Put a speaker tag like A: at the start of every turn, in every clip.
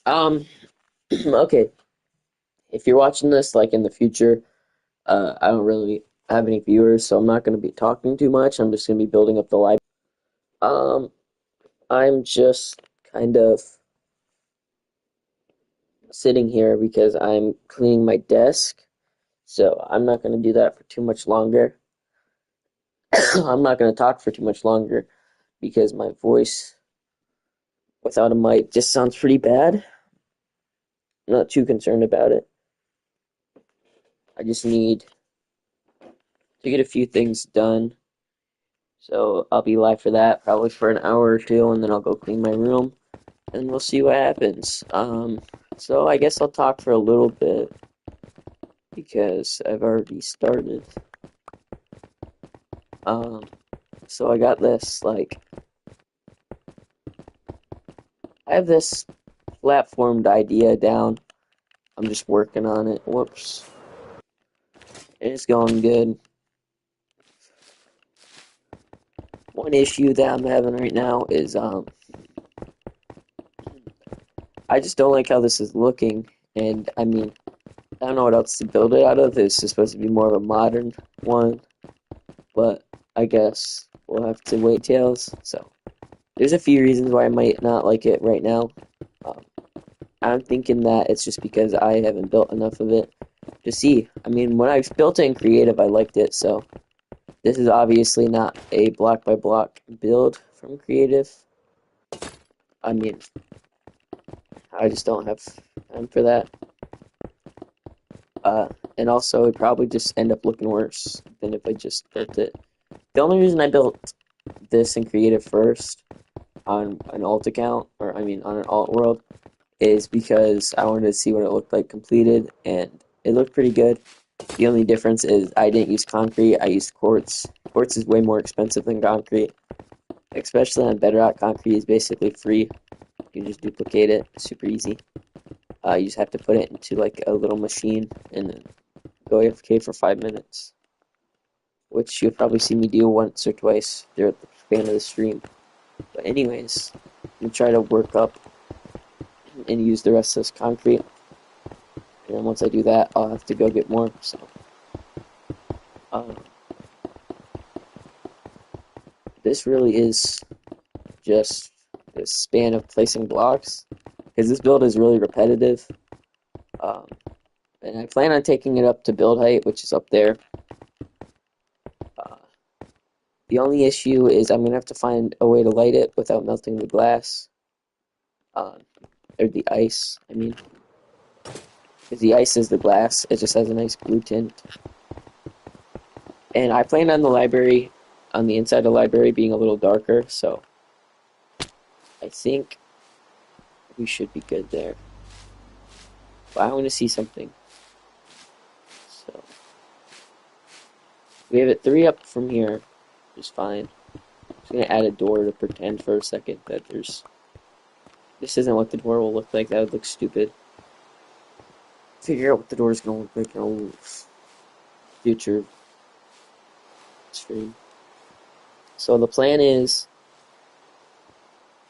A: Um, okay. If you're watching this like in the future, I don't really have any viewers, so I'm not going to be talking too much. I'm just going to be building up the library. Um, I'm just kind of sitting here because I'm cleaning my desk, so I'm not going to do that for too much longer. I'm not going to talk for too much longer because my voice without a mic just sounds pretty bad. I'm not too concerned about it. I just need to get a few things done. So I'll be live for that, probably for an hour or two, and then I'll go clean my room, and we'll see what happens. So I guess I'll talk for a little bit because I've already started. Um, so I got this, like, I have this platformed idea down. I'm just working on it. Whoops. It's going good. One issue that I'm having right now is, I just don't like how this is looking, and I mean, I don't know what else to build it out of. It's just supposed to be more of a modern one, but I guess we'll have to wait tails. So there's a few reasons why I might not like it right now. Um, I'm thinking that it's just because I haven't built enough of it to see. I mean, when I built it in creative, I liked it. So this is obviously not a block by block build from creative. I mean, I just don't have time for that. Uh, and also, it probably just end up looking worse than if I just built it. The only reason I built this in creative first on an alt account, or I mean on an alt world, is because I wanted to see what it looked like completed, and it looked pretty good. The only difference is I didn't use concrete, I used quartz. Quartz is way more expensive than concrete, especially on Bedrock. Concrete is basically free. You can just duplicate it, super easy. You just have to put it into like a little machine and then go AFK for 5 minutes, which you'll probably see me do once or twice throughout the span of the stream. But anyways, I'm gonna try to work up and use the rest of this concrete. And then once I do that, I'll have to go get more. So, um, this really is just the span of placing blocks because this build is really repetitive. Um, and I plan on taking it up to build height, which is up there. Uh, the only issue is I'm gonna have to find a way to light it without melting the glass, um, or the ice. I mean, because the ice is the glass, it just has a nice blue tint. And I plan on the library, on the inside of the library, being a little darker, so I think we should be good there. But I want to see something. So we have it 3 up from here, which is fine. I'm just gonna add a door to pretend for a second that there's. This isn't what the door will look like. That would look stupid. Figure out what the door is gonna look like in a future stream. So the plan is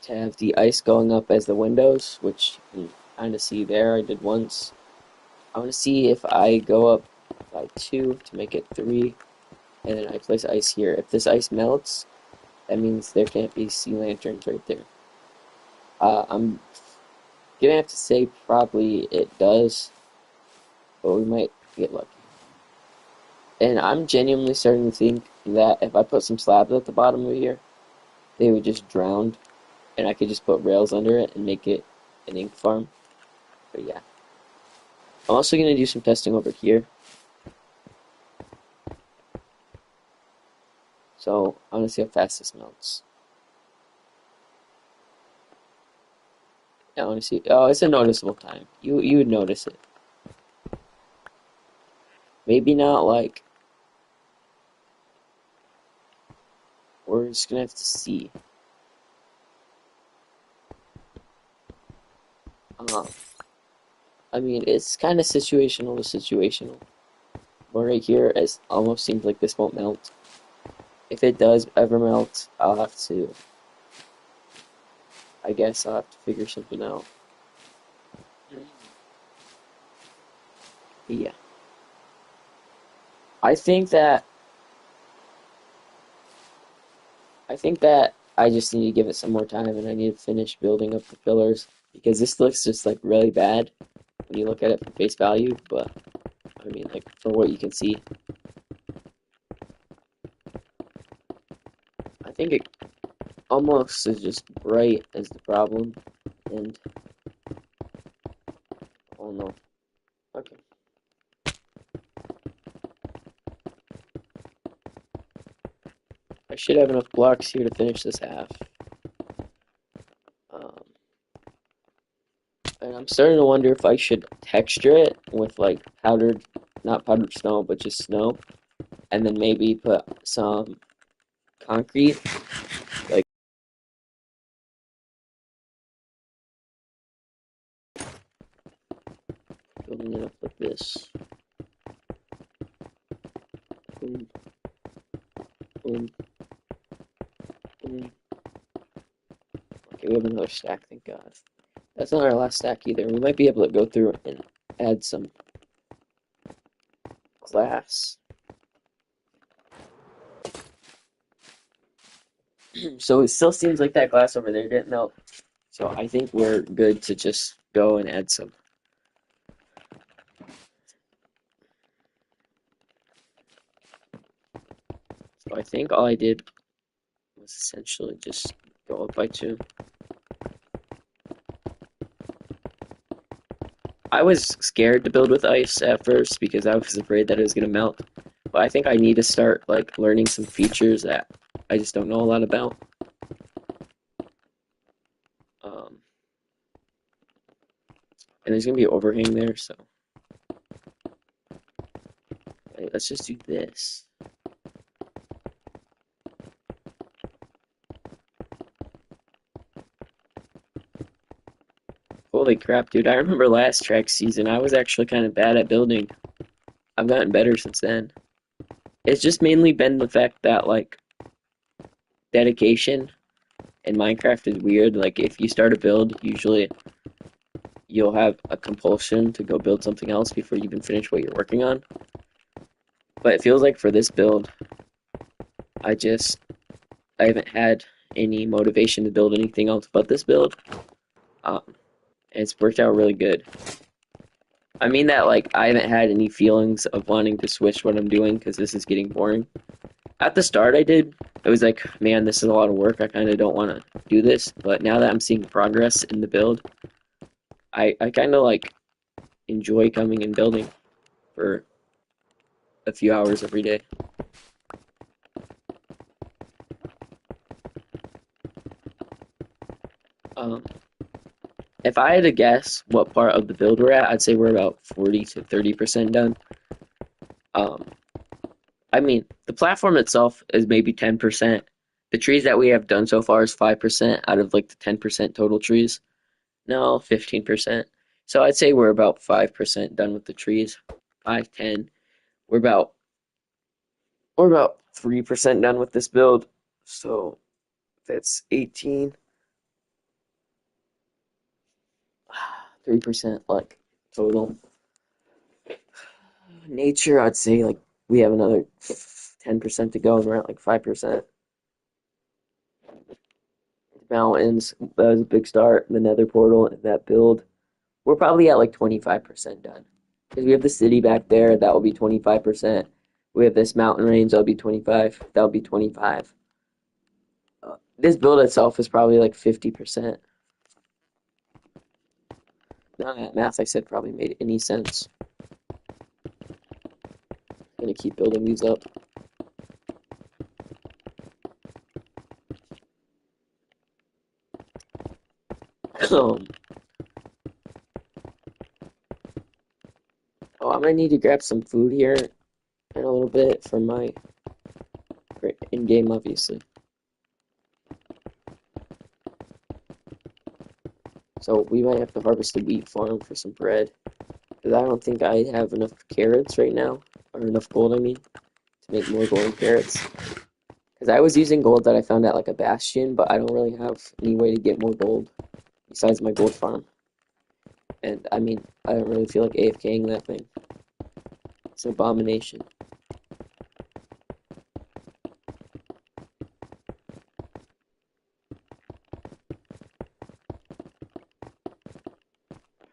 A: to have the ice going up as the windows, which you can kind of see there. I did once. I want to see if I go up by 2 to make it 3, and then I place ice here. If this ice melts, that means there can't be sea lanterns right there. I'm gonna have to say probably it does, but we might get lucky. And I'm genuinely starting to think that if I put some slabs at the bottom of here, they would just drown, and I could just put rails under it and make it an ink farm. But yeah. I'm also gonna do some testing over here. So I want to see how fast this melts. I want to see. Oh, it's a noticeable time. You would notice it. Maybe not like. We're just gonna have to see. Um, I mean, it's kind of situational to situational. But right here, it almost seems like this won't melt. If it does ever melt, I'll have to. I guess I'll have to figure something out. Yeah. I think that I think that I just need to give it some more time and I need to finish building up the pillars because this looks just like really bad when you look at it from face value, but I mean like for what you can see, I think it almost is just bright as the problem and oh no. Okay. I should have enough blocks here to finish this half. Um, and I'm starting to wonder if I should texture it with like powdered, not powdered snow, but just snow, and then maybe put some concrete, like building it up like this. Boom, boom, boom. Okay, we have another stack, thank God. That's not our last stack either. We might be able to go through and add some glass. So it still seems like that glass over there didn't melt. So I think we're good to just go and add some. So I think all I did was essentially just go up by two. I was scared to build with ice at first because I was afraid that it was gonna melt. But I think I need to start like learning some features that I just don't know a lot about. Um, and there's gonna be an overhang there, so wait, let's just do this. Holy crap, dude! I remember last track season, I was actually kind of bad at building. I've gotten better since then. It's just mainly been the fact that like dedication in Minecraft is weird. Like if you start a build, usually you'll have a compulsion to go build something else before you even finish what you're working on. But it feels like for this build, I just I haven't had any motivation to build anything else but this build. Um, and it's worked out really good. I mean that like I haven't had any feelings of wanting to switch what I'm doing because this is getting boring. At the start, I did. It was like, man, this is a lot of work. I kind of don't want to do this. But now that I'm seeing progress in the build, I kind of like enjoy coming and building for a few hours every day. Um, if I had to guess what part of the build we're at, I'd say we're about 40 to 30% done. Um, I mean, the platform itself is maybe 10%. The trees that we have done so far is 5% out of like the 10% total trees. No, 15%. So I'd say we're about 5% done with the trees. 5, 10. We're about we're about 3% done with this build. So that's 18. 3% like total. Nature, I'd say like we have another 10% to go and we're at like 5%. Mountains, that was a big start. The nether portal and that build. We're probably at like 25% done. Because we have the city back there, that will be 25%. We have this mountain range, that'll be 25. That'll be 25. This build itself is probably like 50%. None of that math I said probably made any sense. I'm gonna keep building these up. Um, oh, I'm gonna need to grab some food here in a little bit for my in-game, obviously. So we might have to harvest a wheat farm for some bread. Because I don't think I have enough carrots right now. Or enough gold, I mean, to make more golden carrots. Because I was using gold that I found at like a bastion, but I don't really have any way to get more gold besides my gold farm. And I mean, I don't really feel like AFKing that thing. It's an abomination.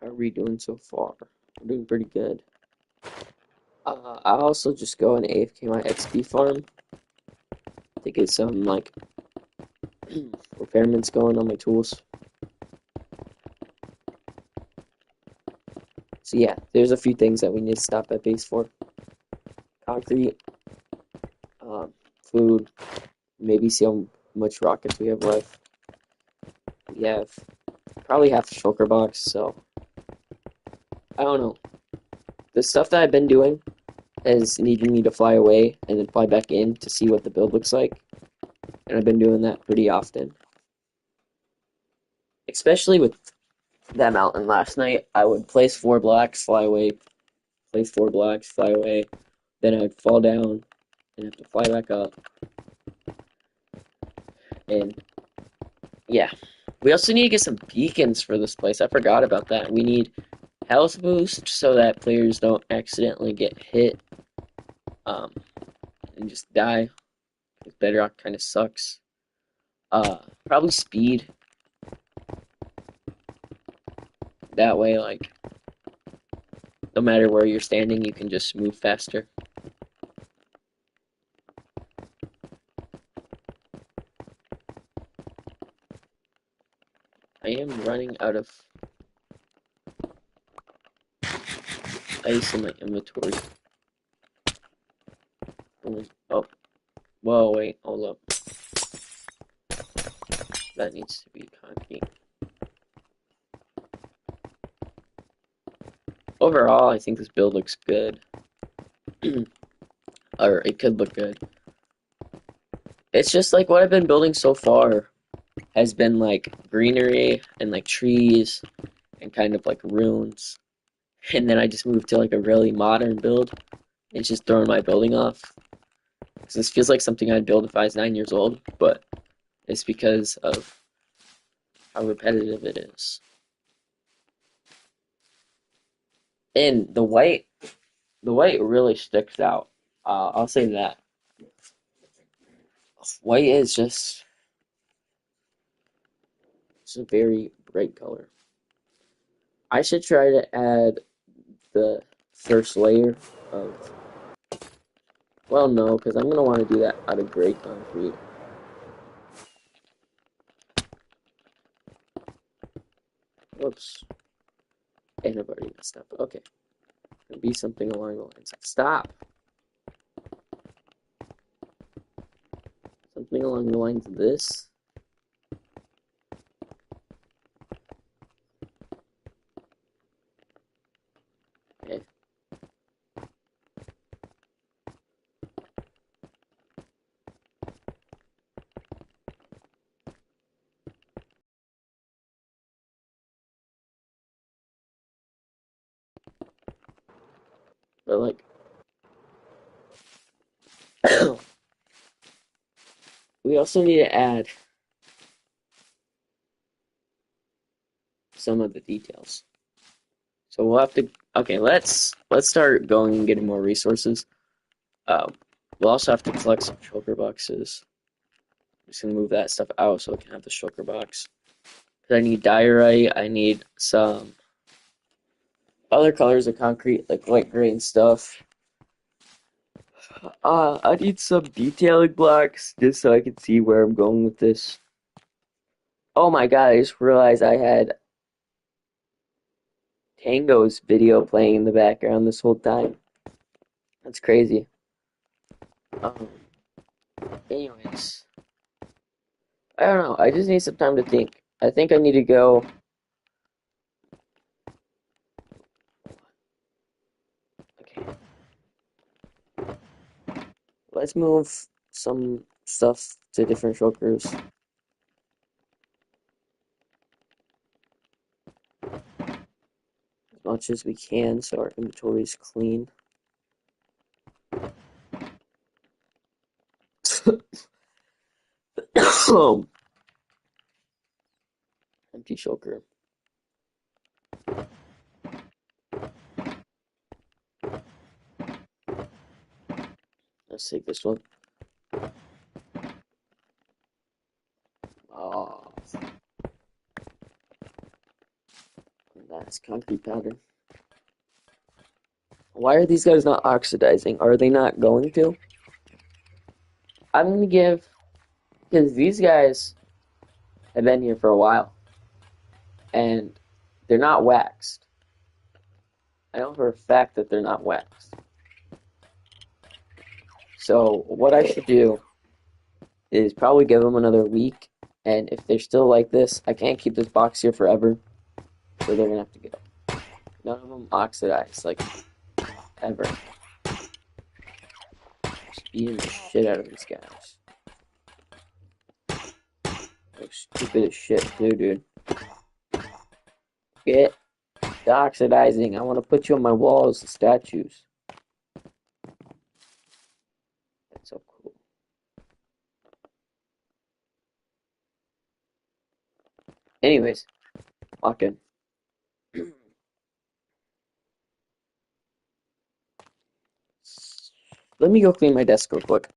A: How are we doing so far? We're doing pretty good. I also just go and AFK my XP farm to get some like repairments going on my tools. So yeah, there's a few things that we need to stop at base for. Concrete, food, maybe see how much rockets we have left. We have probably half the shulker box, so I don't know. The stuff that I've been doing is needing me to fly away and then fly back in to see what the build looks like. And I've been doing that pretty often. Especially with that mountain last night, I would place 4 blocks, fly away, place 4 blocks, fly away. Then I'd fall down and have to fly back up. And yeah. We also need to get some beacons for this place. I forgot about that. We need health boost so that players don't accidentally get hit and just die. Bedrock kind of sucks. Probably speed. That way, like, no matter where you're standing, you can just move faster. I am running out of ice in my inventory. Oh, whoa, wait, hold up. That needs to be concrete. Overall, I think this build looks good. Or it could look good. It's just like what I've been building so far has been like greenery and like trees and kind of like ruins. And then I just moved to like a really modern build. It's just throwing my building off. Because this feels like something I'd build if I was 9 years old, but it's because of how repetitive it is. And the white really sticks out. I'll say that. White is just it's a very bright color. I should try to add the first layer of, well, no, because I'm going to want to do that out of gray concrete. Whoops. And I've already messed up. Okay. It'll be something along the lines of, stop! Something along the lines of this. Okay. But like, we also need to add some of the details. So we'll have to, okay, let's start going and getting more resources. We'll also have to collect some shulker boxes. I'm just gonna move that stuff out so I can have the shulker box. I need diorite, I need some other colors of concrete, like white, gray, and stuff. I need some detailing blocks just so I can see where I'm going with this. Oh my god, I just realized I had Tango's video playing in the background this whole time. That's crazy. Um, anyways, I don't know. I just need some time to think. I think I need to go. Okay, let's move some stuff to different shulkers. As much as we can so our inventory is clean. Empty shulker. Let's take this one. Oh, that's concrete powder. Why are these guys not oxidizing? Are they not going to? I'm gonna give, because these guys have been here for a while, and they're not waxed. I know for a fact that they're not waxed. So what I should do is probably give them another week, and if they're still like this, I can't keep this box here forever, so they're gonna have to go. None of them oxidize, like, ever. Just beating the shit out of these guys. They're stupid as shit too, dude. Get oxidizing. I want to put you on my walls as statues. That's so cool. Anyways, walk in. Let me go clean my desk real quick.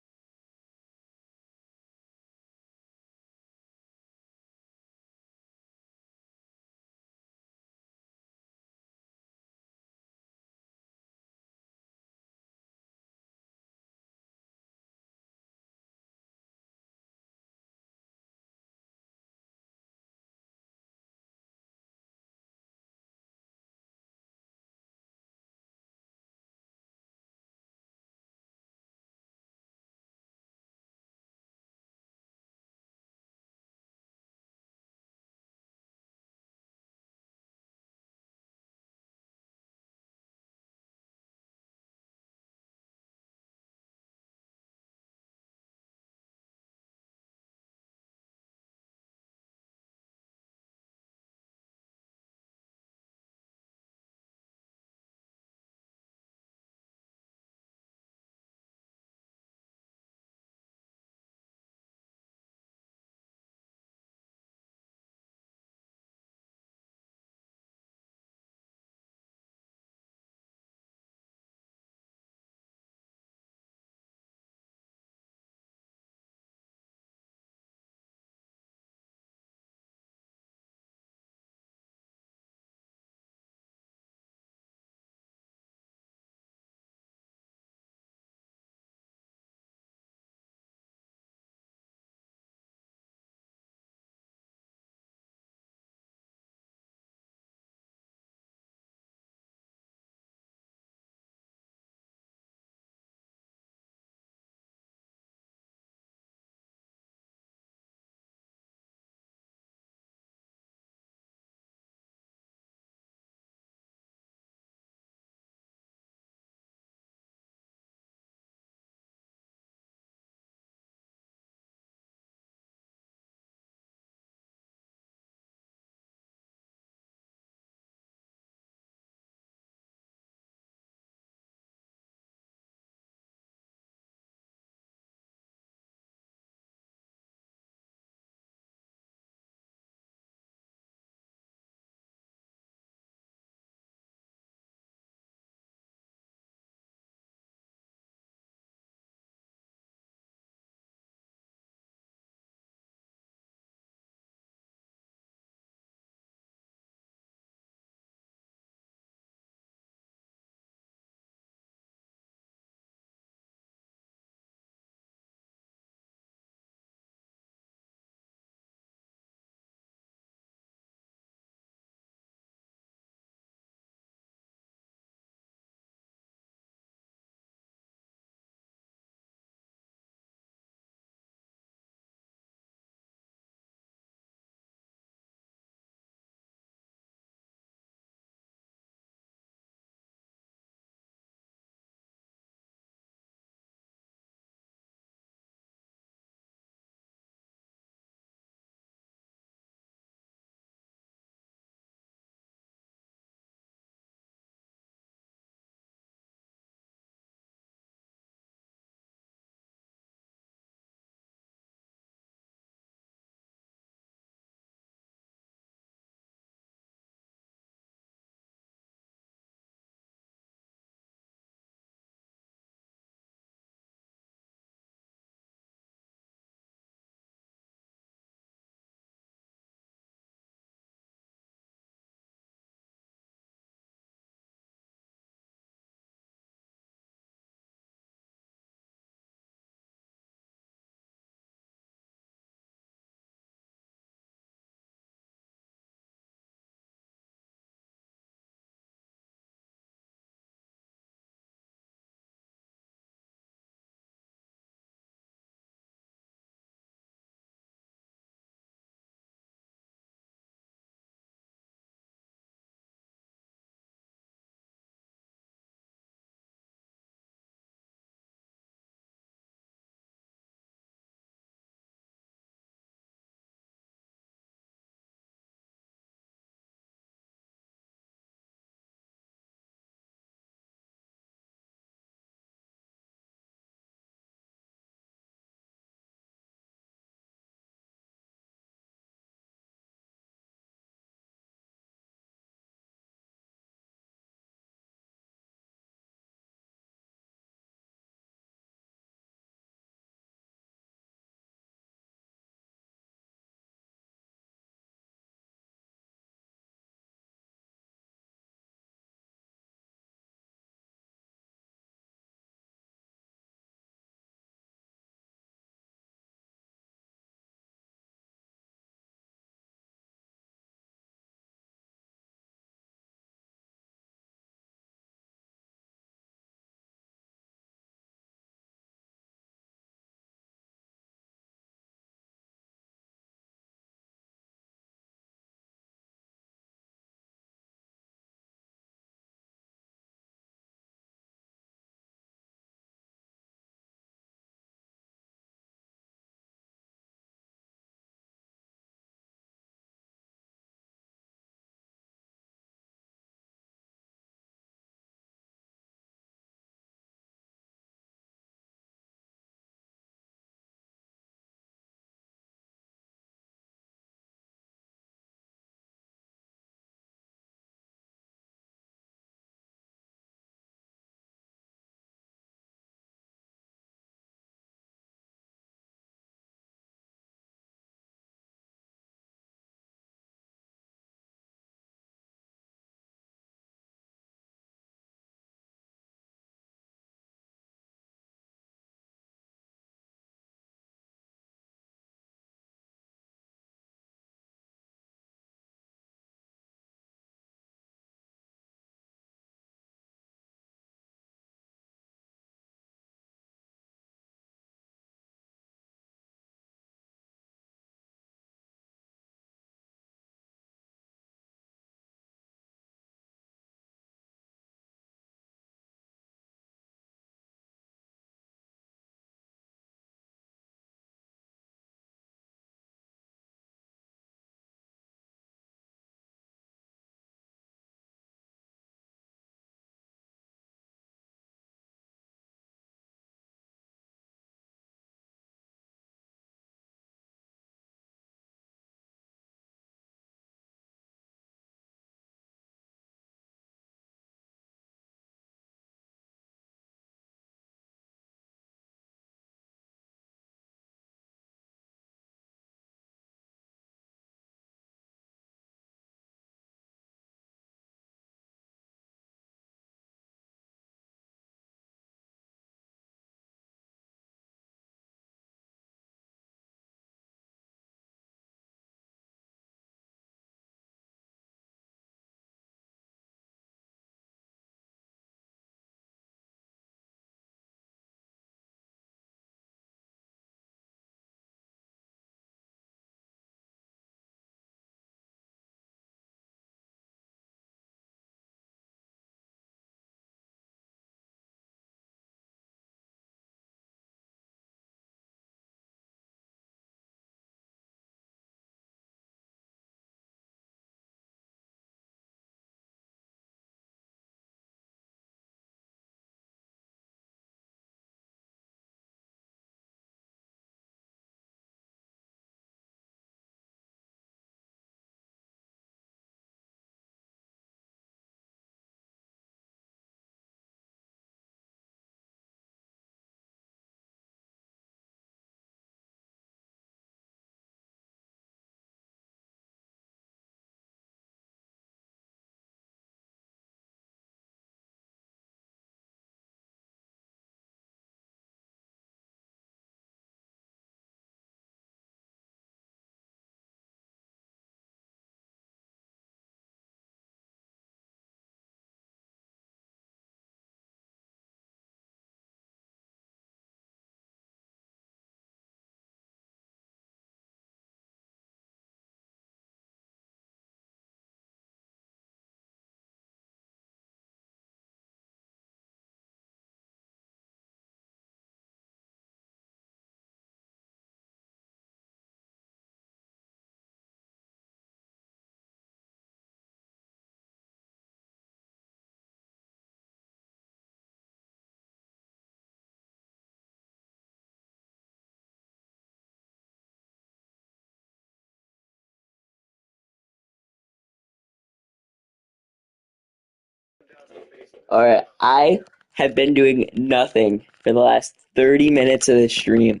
A: All right, I have been doing nothing for the last 30 minutes of this stream,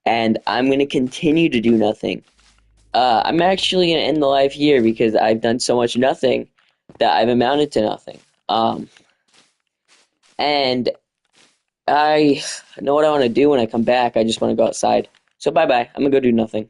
A: and I'm going to continue to do nothing. I'm actually going to end the live here because I've done so much nothing that I've amounted to nothing. And I know what I want to do when I come back. I just want to go outside. So bye bye. I'm going to go do nothing.